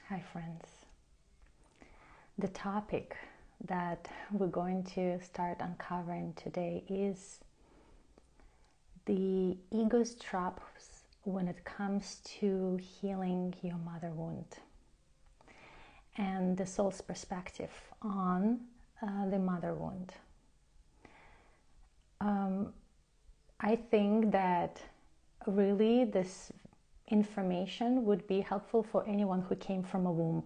Hi friends. The topic that we're going to start uncovering today is the ego's traps when it comes to healing your mother wound and the soul's perspective on the mother wound. I think that really this information would be helpful for anyone who came from a womb,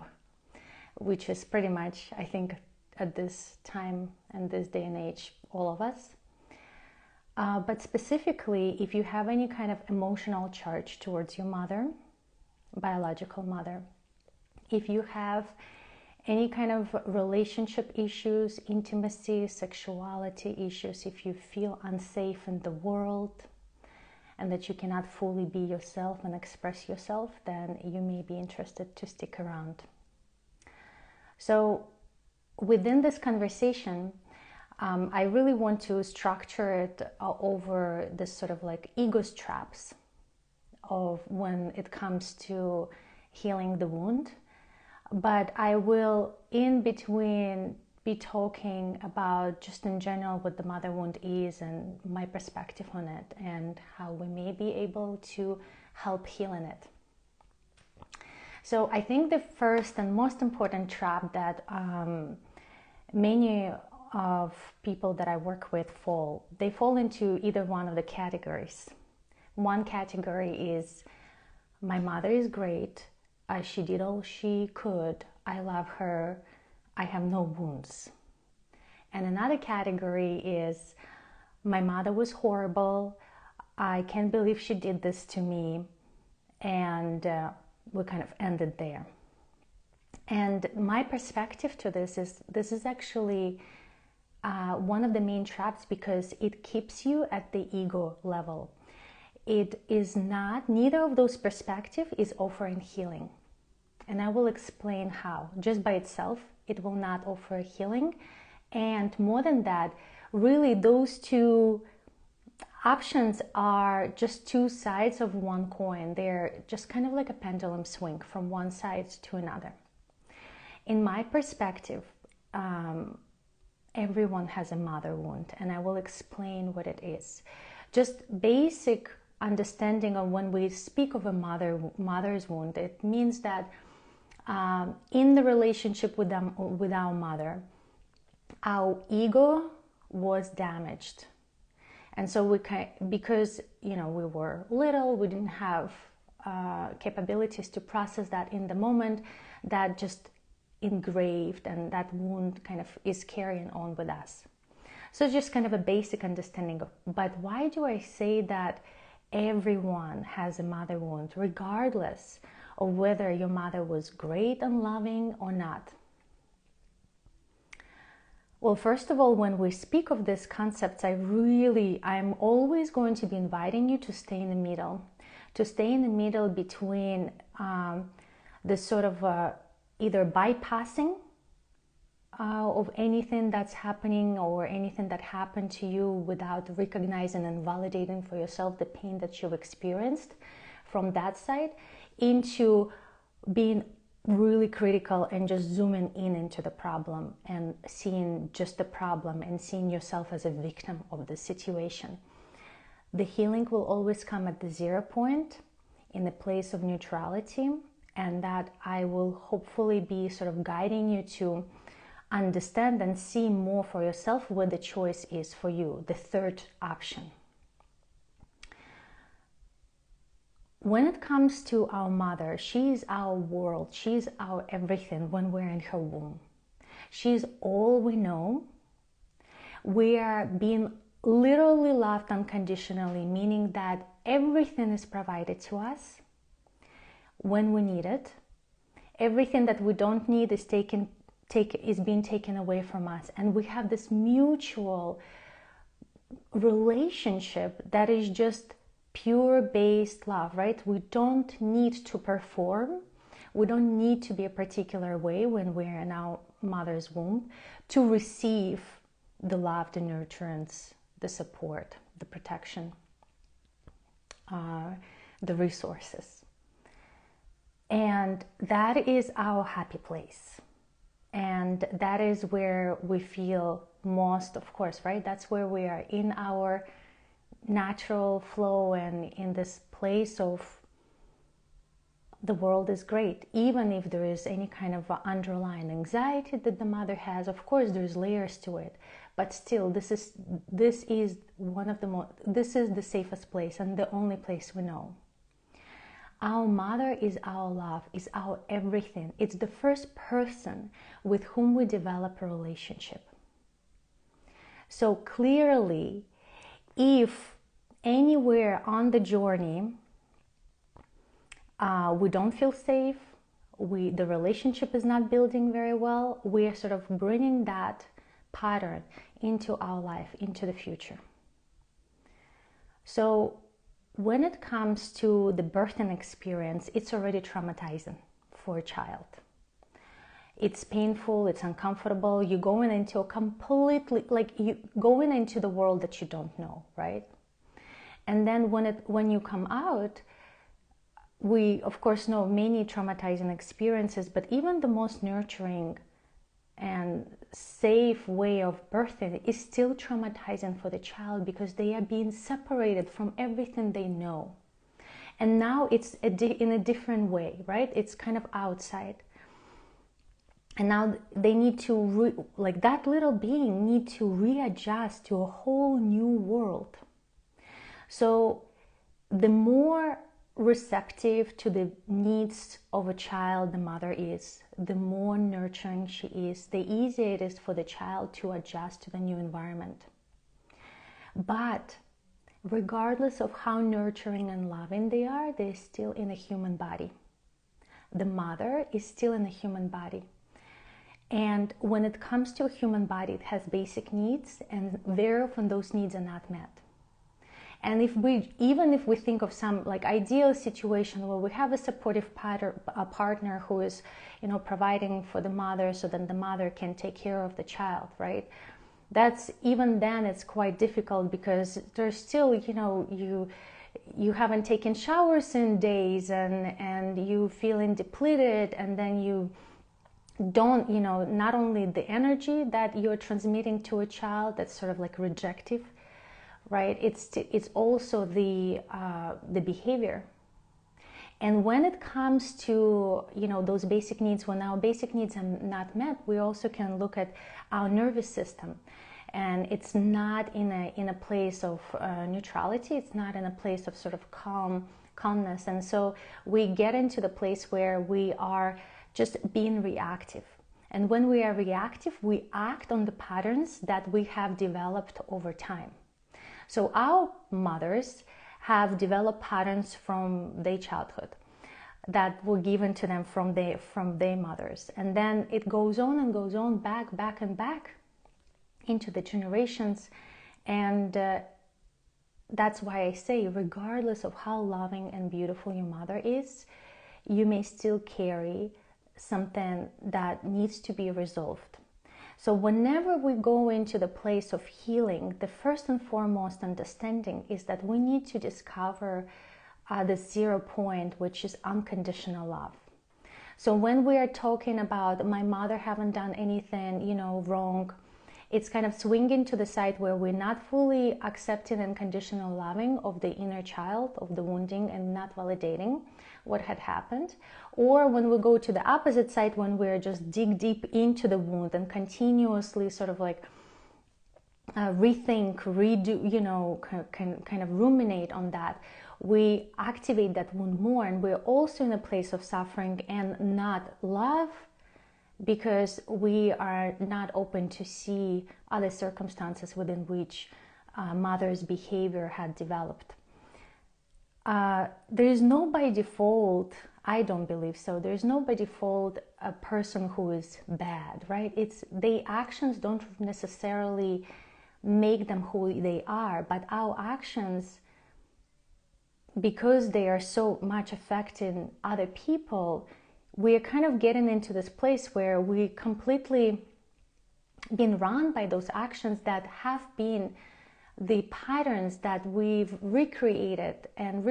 which is pretty much, I think, at this time and this day and age, all of us. But specifically, if you have any kind of emotional charge towards your mother, biological mother, if you have any kind of relationship issues, intimacy, sexuality issues, if you feel unsafe in the world and that you cannot fully be yourself and express yourself, then you may be interested to stick around. So within this conversation, I really want to structure it over this sort of like ego's traps of when it comes to healing the wound. But I will in between be talking about just in general what the mother wound is and my perspective on it and how we may be able to help healing it. So I think the first and most important trap that many of people that I work with fall into either one of the categories. One category is, my mother is great, she did all she could, I love her, I have no wounds. And another category is, my mother was horrible, I can't believe she did this to me, and we kind of ended there. And my perspective to this is actually one of the main traps, because it keeps you at the ego level. It is not, neither of those perspectives is offering healing. And I will explain how. Just by itself, it will not offer healing. And more than that, really those two options are just two sides of one coin. They're just kind of like a pendulum swing from one side to another. In my perspective, everyone has a mother wound, and I will explain what it is. Just basic understanding of when we speak of a mother's wound, it means that in the relationship with our mother, our ego was damaged. And so because we were little, we didn't have capabilities to process that in the moment, that just engraved, and that wound kind of is carrying on with us. So it's just kind of a basic understanding of, but why do I say that everyone has a mother wound, regardless of whether your mother was great and loving or not? Well, first of all, when we speak of these concepts, I'm always going to be inviting you to stay in the middle, between this sort of either bypassing of anything that's happening or anything that happened to you without recognizing and validating for yourself the pain that you've experienced from that side, into being really critical and just zooming into the problem and seeing just the problem and seeing yourself as a victim of the situation. The healing will always come at the 0 point, in the place of neutrality, and that I will hopefully be sort of guiding you to understand and see more for yourself what the choice is for you, the third option. When it comes to our mother, she is our world, she's our everything when we're in her womb. She's all we know. We are being literally loved unconditionally, meaning that everything is provided to us when we need it. Everything that we don't need is being taken away from us, and we have this mutual relationship that is just pure based love, right? We don't need to perform. We don't need to be a particular way when we're in our mother's womb to receive the love, the nurturance, the support, the protection, the resources. And that is our happy place. And that is where we feel most, of course, right? That's where we are in our natural flow and in this place of the world is great. Even if there is any kind of underlying anxiety that the mother has, of course, there's layers to it. But still, this is this is the safest place and the only place we know. Our mother is our love, is our everything. It's the first person with whom we develop a relationship. So clearly, if anywhere on the journey we don't feel safe, the relationship is not building very well, we are sort of bringing that pattern into our life, into the future. So when it comes to the birthing experience, it's already traumatizing for a child. It's painful, it's uncomfortable, you're going into a completely, like you going into the world that you don't know, right? And then when you come out, we of course know many traumatizing experiences, but even the most nurturing and safe way of birthing is still traumatizing for the child because they are being separated from everything they know. And now it's in a different way, right? It's kind of outside. And now they need to, like that little being need to readjust to a whole new world. So the more receptive to the needs of a child the mother is, the more nurturing she is, the easier it is for the child to adjust to the new environment. But regardless of how nurturing and loving they are, they're still in a human body. The mother is still in a human body. And when it comes to a human body, it has basic needs, and very often those needs are not met. And even if we think of some like ideal situation where we have a supportive partner who is, providing for the mother so that the mother can take care of the child, right? That's even then it's quite difficult because there's still, you haven't taken showers in days and you feeling depleted, and then you don't, not only the energy that you're transmitting to a child that's sort of like rejective, right? It's also the behavior. And when it comes to those basic needs, when our basic needs are not met, we also can look at our nervous system, and it's not in a place of neutrality. It's not in a place of sort of calmness, and so we get into the place where we are just being reactive. And when we are reactive, we act on the patterns that we have developed over time. So our mothers have developed patterns from their childhood that were given to them from their mothers. And then it goes on and goes on, back and back into the generations. And that's why I say, regardless of how loving and beautiful your mother is, you may still carry something that needs to be resolved. So whenever we go into the place of healing, the first and foremost understanding is that we need to discover the 0 point, which is unconditional love. So when we are talking about my mother haven't done anything, wrong, it's kind of swinging to the side where we're not fully accepting unconditional loving of the inner child, of the wounding, and not validating what had happened. Or when we go to the opposite side, when we're just dig deep into the wound and continuously sort of like rethink, redo, kind of ruminate on that, we activate that wound more, and we're also in a place of suffering and not love, because we are not open to see other circumstances within which mother's behavior had developed. There is no by default, I don't believe so, there's no by default a person who is bad, right? The actions don't necessarily make them who they are, but our actions, because they are so much affecting other people, we are kind of getting into this place where we completely been run by those actions that have been the patterns that we've recreated and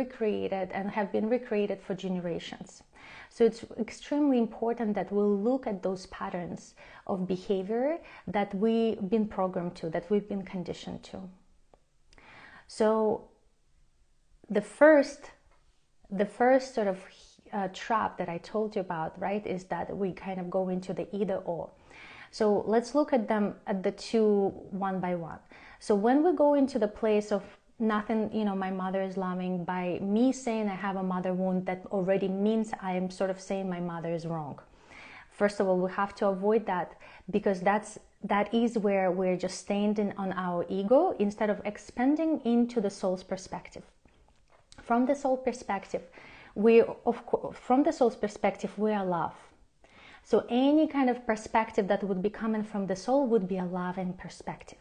have been recreated for generations. So it's extremely important that we'll look at those patterns of behavior that we've been programmed to, that we've been conditioned to. So the first sort of trap that I told you about, right, is that we kind of go into the either or. So let's look at them, at the two one by one. So when we go into the place of nothing, my mother is loving, by me saying I have a mother wound, that already means I am sort of saying my mother is wrong. First of all, we have to avoid that, because that is where we're just standing on our ego instead of expanding into the soul's perspective. From the soul perspective, we are love. So any kind of perspective that would be coming from the soul would be a loving perspective.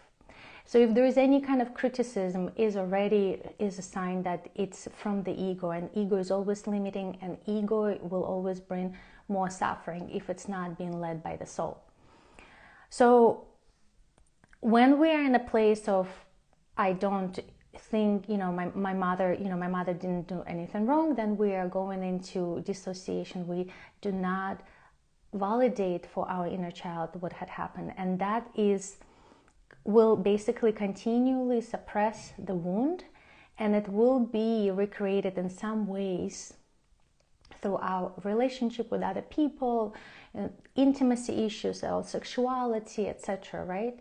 So if there is any kind of criticism, is a sign that it's from the ego, and ego is always limiting, and ego will always bring more suffering if it's not being led by the soul. So when we are in a place of, I don't think, my mother didn't do anything wrong, then we are going into dissociation. We do not validate for our inner child what had happened, and that will basically continually suppress the wound, and it will be recreated in some ways through our relationship with other people, intimacy issues, our sexuality, etc., right?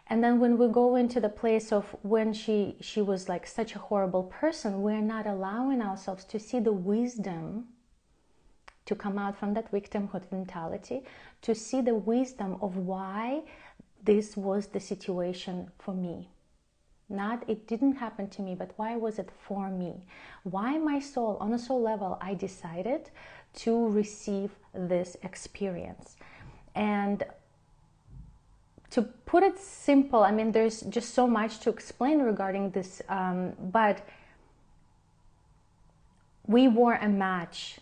And then when we go into the place of when she was like such a horrible person, we're not allowing ourselves to see the wisdom to come out from that victimhood mentality, to see the wisdom of why this was the situation for me. Not it didn't happen to me, but why was it for me? Why my soul, on a soul level, I decided to receive this experience. And to put it simple, there's just so much to explain regarding this, but we were a match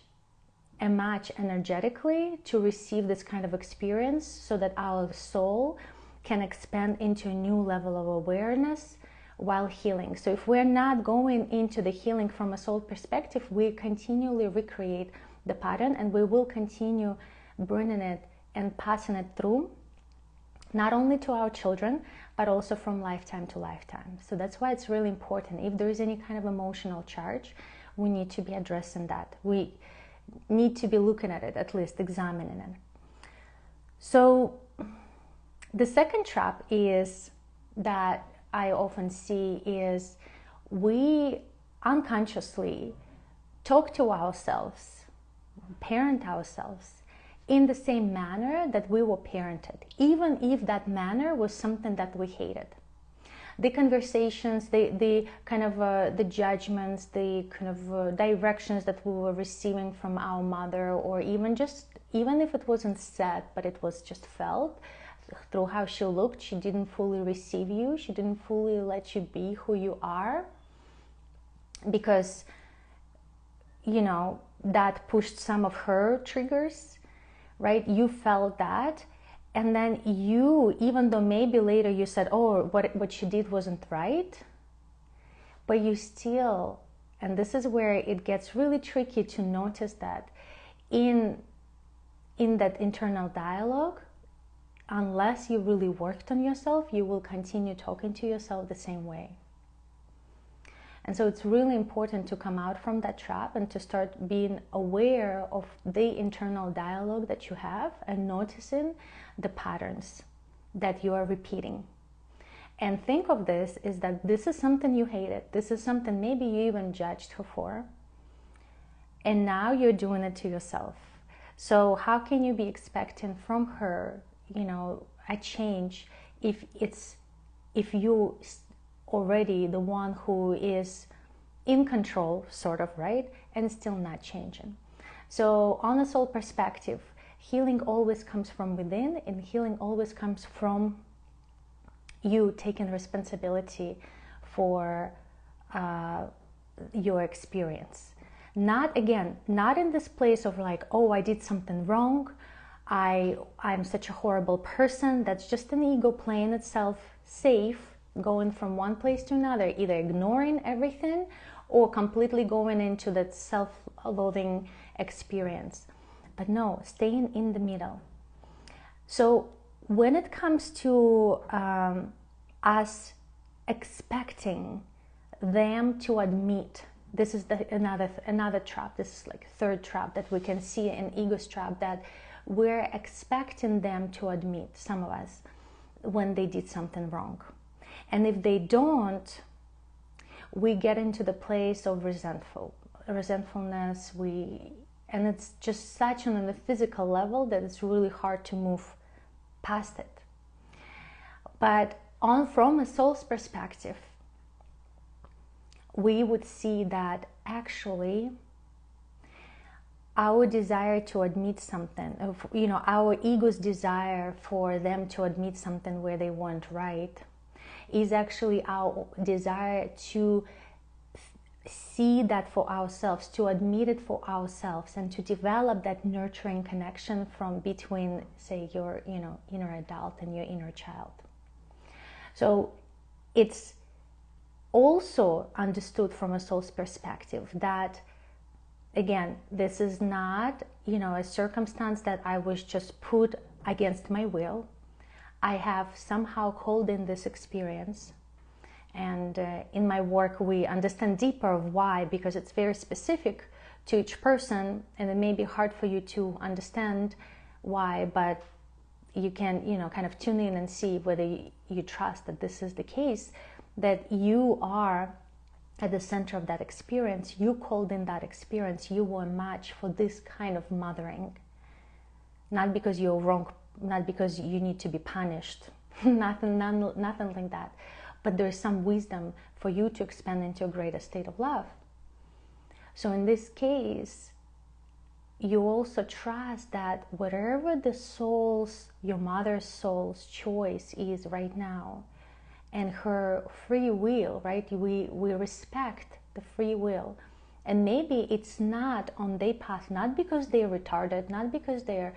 energetically to receive this kind of experience, so that our soul can expand into a new level of awareness while healing. So if we're not going into the healing from a soul perspective, we continually recreate the pattern, and we will continue bringing it and passing it through, not only to our children, but also from lifetime to lifetime. So that's why it's really important. If there is any kind of emotional charge, we need to be addressing that. We need to be looking at it, at least examining it. So the second trap is that I often see is we unconsciously talk to ourselves, parent ourselves in the same manner that we were parented, even if that manner was something that we hated. The conversations, the kind of the judgments, the kind of directions that we were receiving from our mother, or even if it wasn't said, but it was just felt through how she looked. She didn't fully receive you. She didn't fully let you be who you are, because that pushed some of her triggers, right? You felt that. And then you, even though maybe later you said, oh, what she did wasn't right, but you still, and this is where it gets really tricky to notice that in that internal dialogue, unless you really worked on yourself, you will continue talking to yourself the same way. And so it's really important to come out from that trap and to start being aware of the internal dialogue that you have and noticing the patterns that you are repeating. And think of this is that this is something you hated. This is something maybe you even judged her for. And now you're doing it to yourself. So how can you be expecting from her, a change if you already the one who is in control, sort of, right? And still not changing. So on a soul perspective, healing always comes from within, and healing always comes from you taking responsibility for your experience. Not in this place of like, oh, I did something wrong, I'm such a horrible person. That's just an ego playing itself safe going from one place to another, either ignoring everything or completely going into that self-loathing experience. But no, staying in the middle. So when it comes to us expecting them to admit, this is another trap, this is like third trap that we can see in ego's trap, that we're expecting them to admit, some of us, when they did something wrong. And if they don't, we get into the place of resentfulness, and it's just such on a physical level that it's really hard to move past it. But from a soul's perspective, we would see that actually our desire to admit something, our ego's desire for them to admit something where they weren't right, is actually our desire to see that for ourselves, to admit it for ourselves, and to develop that nurturing connection from between, say, your inner adult and your inner child. So it's also understood from a soul's perspective that, again, this is not a circumstance that I was just put against my will. I have somehow called in this experience, and in my work we understand deeper of why, because it's very specific to each person, and it may be hard for you to understand why, but you can kind of tune in and see whether you trust that this is the case, that you are at the center of that experience. You called in that experience. You were a match for this kind of mothering, not because you're wrong, not because you need to be punished, nothing like that, but there's some wisdom for you to expand into a greater state of love. So in this case, you also trust that whatever your mother's soul's choice is right now, and her free will, right? We respect the free will. And maybe it's not on their path, not because they're retarded, not because they're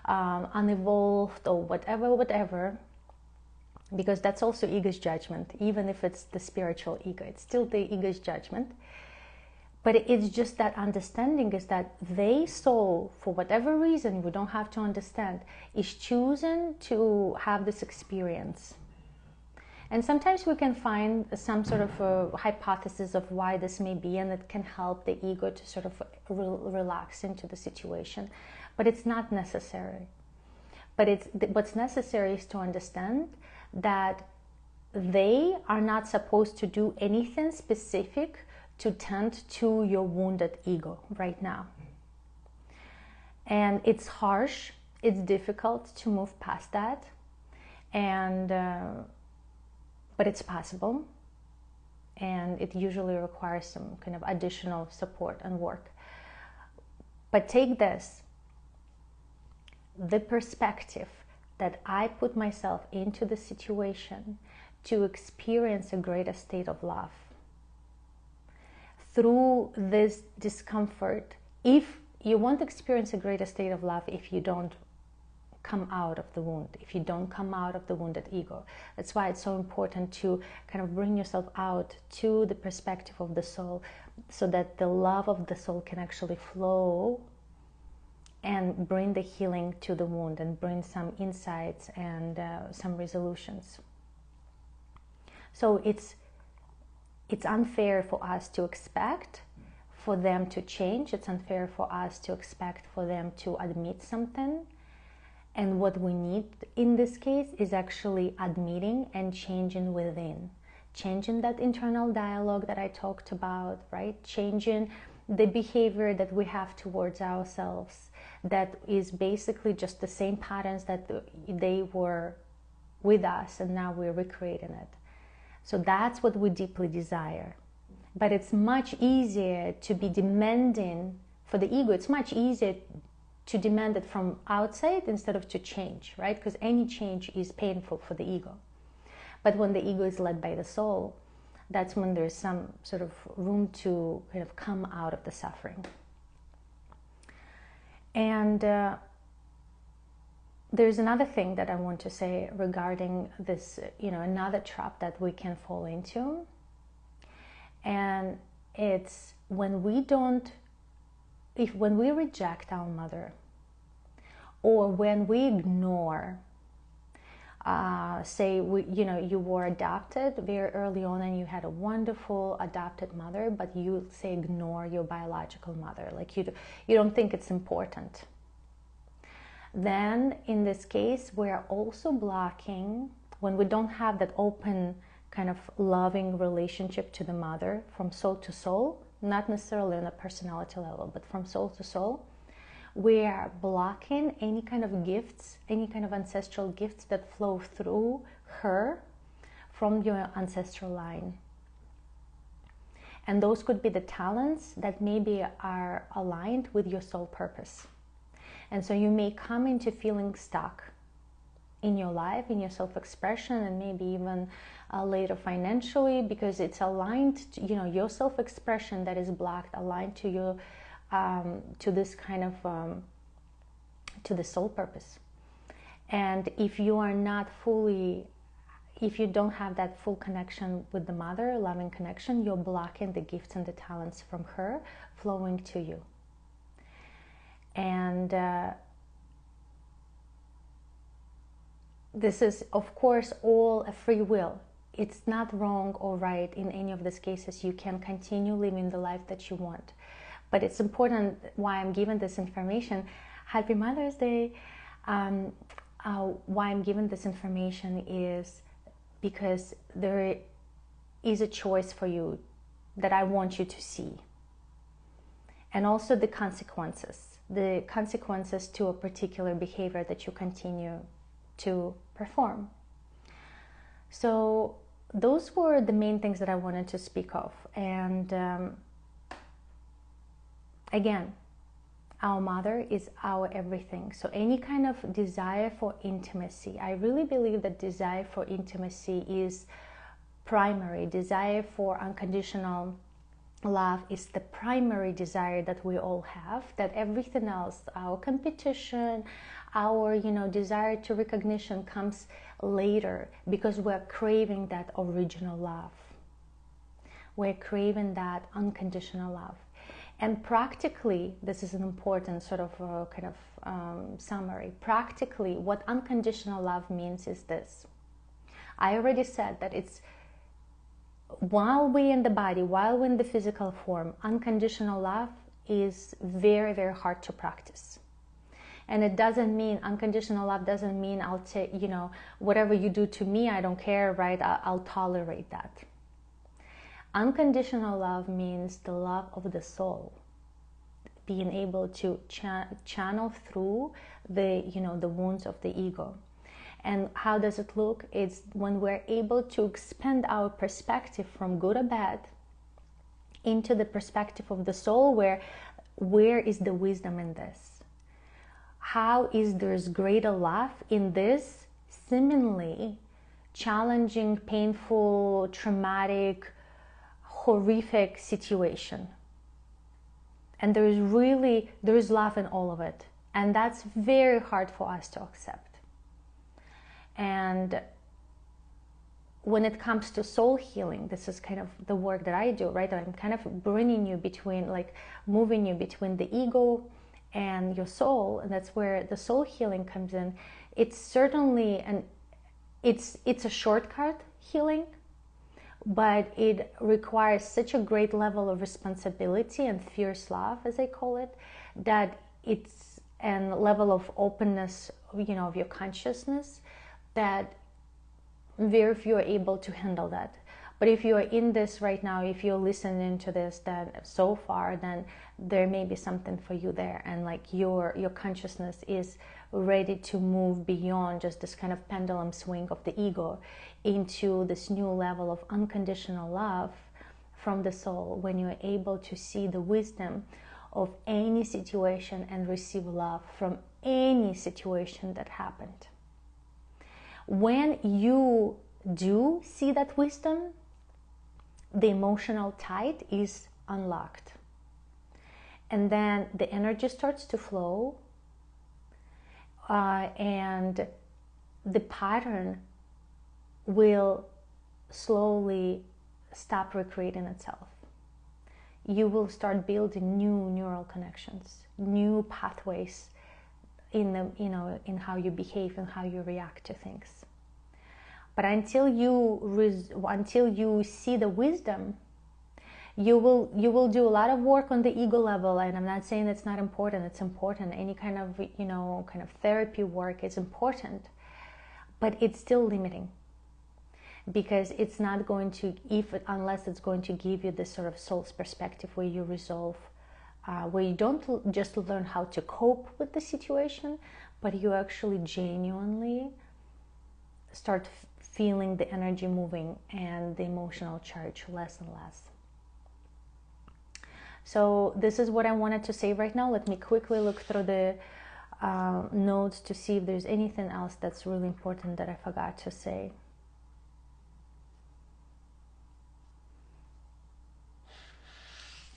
unevolved or whatever, because that's also ego's judgment. Even if it's the spiritual ego, it's still the ego's judgment. But it's just that understanding is that they soul, for whatever reason, we don't have to understand, is choosing to have this experience. And sometimes we can find some sort of a hypothesis of why this may be, and it can help the ego to sort of relax into the situation. But it's not necessary. But what's necessary is to understand that they are not supposed to do anything specific to tend to your wounded ego right now. And it's harsh, it's difficult to move past that, and but it's possible, and it usually requires some kind of additional support and work. But take this, the perspective that I put myself into the situation to experience a greater state of love. Through this discomfort, if you won't experience a greater state of love if you don't come out of the wound, if you don't come out of the wounded ego. That's why it's so important to kind of bring yourself out to the perspective of the soul, so that the love of the soul can actually flow and bring the healing to the wound and bring some insights and some resolutions. So it's unfair for us to expect for them to change. It's unfair for us to expect for them to admit something. And what we need in this case is actually admitting and changing within. Changing that internal dialogue that I talked about, right? Changing the behavior that we have towards ourselves, that is basically just the same patterns that they were with us, and now we're recreating it. So that's what we deeply desire. But it's much easier to be demanding for the ego. It's much easier to demand it from outside instead of to change, right? Because any change is painful for the ego. But when the ego is led by the soul, that's when there's some sort of room to kind of come out of the suffering. And there's another thing that I want to say regarding this, another trap that we can fall into. And it's when we reject our mother, or when we ignore, say you were adopted very early on and you had a wonderful adopted mother, but you say ignore your biological mother, like you don't think it's important. Then in this case, we're also blocking, when we don't have that open kind of loving relationship to the mother from soul to soul, not necessarily on a personality level, but from soul to soul, we are blocking any kind of gifts, any kind of ancestral gifts that flow through her from your ancestral line. And those could be the talents that maybe are aligned with your soul purpose. And so you may come into feeling stuck in your life, in your self-expression, and maybe even later financially, because it's aligned to, your self-expression that is blocked, aligned to your to this kind of to the soul purpose. And if you are not fully, if you don't have that full connection with the mother, loving connection, you're blocking the gifts and the talents from her flowing to you. And this is, of course, all a free will. It's not wrong or right in any of these cases. You can continue living the life that you want. But it's important why I'm giving this information. Happy Mother's Day. Why I'm giving this information is because there is a choice for you that I want you to see. And also the consequences to a particular behavior that you continue to perform. So those were the main things that I wanted to speak of. And again, our mother is our everything. So any kind of desire for intimacy, I really believe that desire for intimacy is primary. Desire for unconditional love is the primary desire that we all have, that everything else, our competition, our desire to recognition comes later, because we're craving that original love. We're craving that unconditional love. And practically, this is an important sort of summary. Practically, what unconditional love means is this. I already said that it's while we're in the body, while we're in the physical form, unconditional love is very, very hard to practice. And it doesn't mean, unconditional love doesn't mean I'll take, whatever you do to me, I don't care, right? I'll tolerate that. Unconditional love means the love of the soul, being able to channel through the wounds of the ego. And how does it look? It's when we're able to expand our perspective from good or bad into the perspective of the soul, where is the wisdom in this? How is there's greater love in this seemingly challenging, painful, traumatic, horrific situation? And there is love in all of it. And that's very hard for us to accept. And when it comes to soul healing, this is kind of the work that I do, right? I'm kind of bringing you between, moving you between the ego and your soul. And that's where the soul healing comes in. It's certainly, it's a shortcut healing, but it requires such a great level of responsibility and fierce love, as I call it, that it's a level of openness, of your consciousness, that very few are able to handle that. But if you are in this right now, if you're listening to this so far, then there may be something for you there, and your consciousness is ready to move beyond just this kind of pendulum swing of the ego into this new level of unconditional love from the soul, when you're able to see the wisdom of any situation and receive love from any situation that happened. When you do see that wisdom, the emotional tide is unlocked. And then the energy starts to flow and the pattern will slowly stop recreating itself. You will start building new neural connections, new pathways in the, in how you behave and how you react to things. But until you see the wisdom, you will do a lot of work on the ego level. And I'm not saying it's not important. It's important. Any kind of therapy work is important, but it's still limiting, because it's not going to, unless it's going to give you this sort of soul's perspective where you resolve, where you don't just learn how to cope with the situation, but you actually genuinely start feeling the energy moving and the emotional charge less and less. So this is what I wanted to say right now. Let me quickly look through the notes to see if there's anything else that's really important that I forgot to say.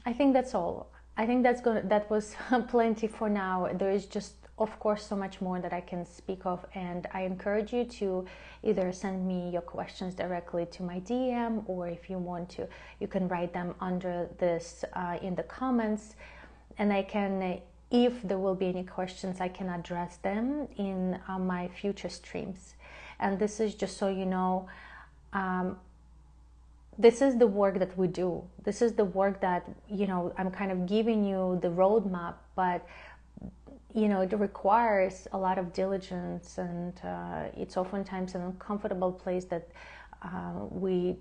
I think that's all. I think that was plenty for now. There is just, of course, so much more that I can speak of, and I encourage you to either send me your questions directly to my DM, or if you want to, you can write them under this in the comments, and I can, if there will be any questions, I can address them in my future streams. And this is just so you know, this is the work that we do. This is the work that, I'm kind of giving you the roadmap, but it requires a lot of diligence, and it's oftentimes an uncomfortable place that we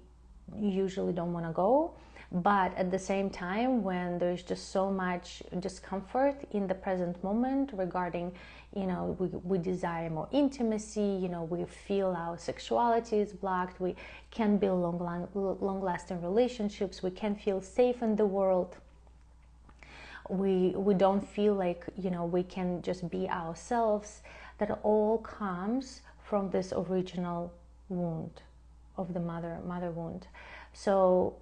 usually don't want to go. But at the same time, when there's just so much discomfort in the present moment regarding, we desire more intimacy, we feel our sexuality is blocked, we can't build long-lasting relationships, we can't feel safe in the world, we don't feel like, we can just be ourselves. That all comes from this original wound of the mother wound. So,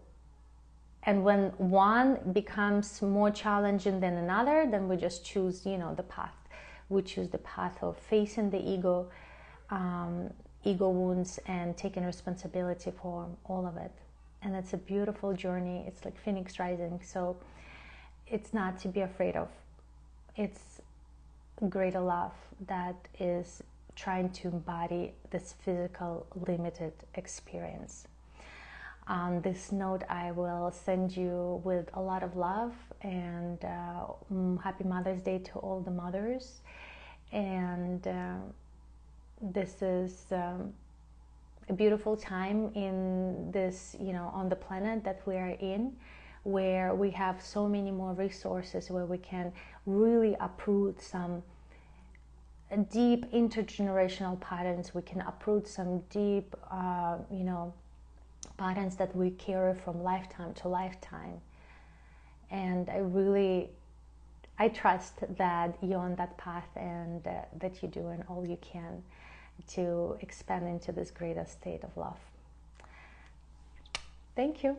and when one becomes more challenging than another, then we just choose, the path. We choose the path of facing the ego wounds and taking responsibility for all of it. And it's a beautiful journey. It's like Phoenix rising. So it's not to be afraid of. It's greater love that is trying to embody this physical limited experience. On this note, I will send you with a lot of love, and happy Mother's Day to all the mothers. And this is a beautiful time in this, on the planet that we are in, where we have so many more resources, where we can really uproot some deep intergenerational patterns. We can uproot some deep, patterns that we carry from lifetime to lifetime. And I trust that you're on that path, and that you're doing all you can to expand into this greater state of love. Thank you.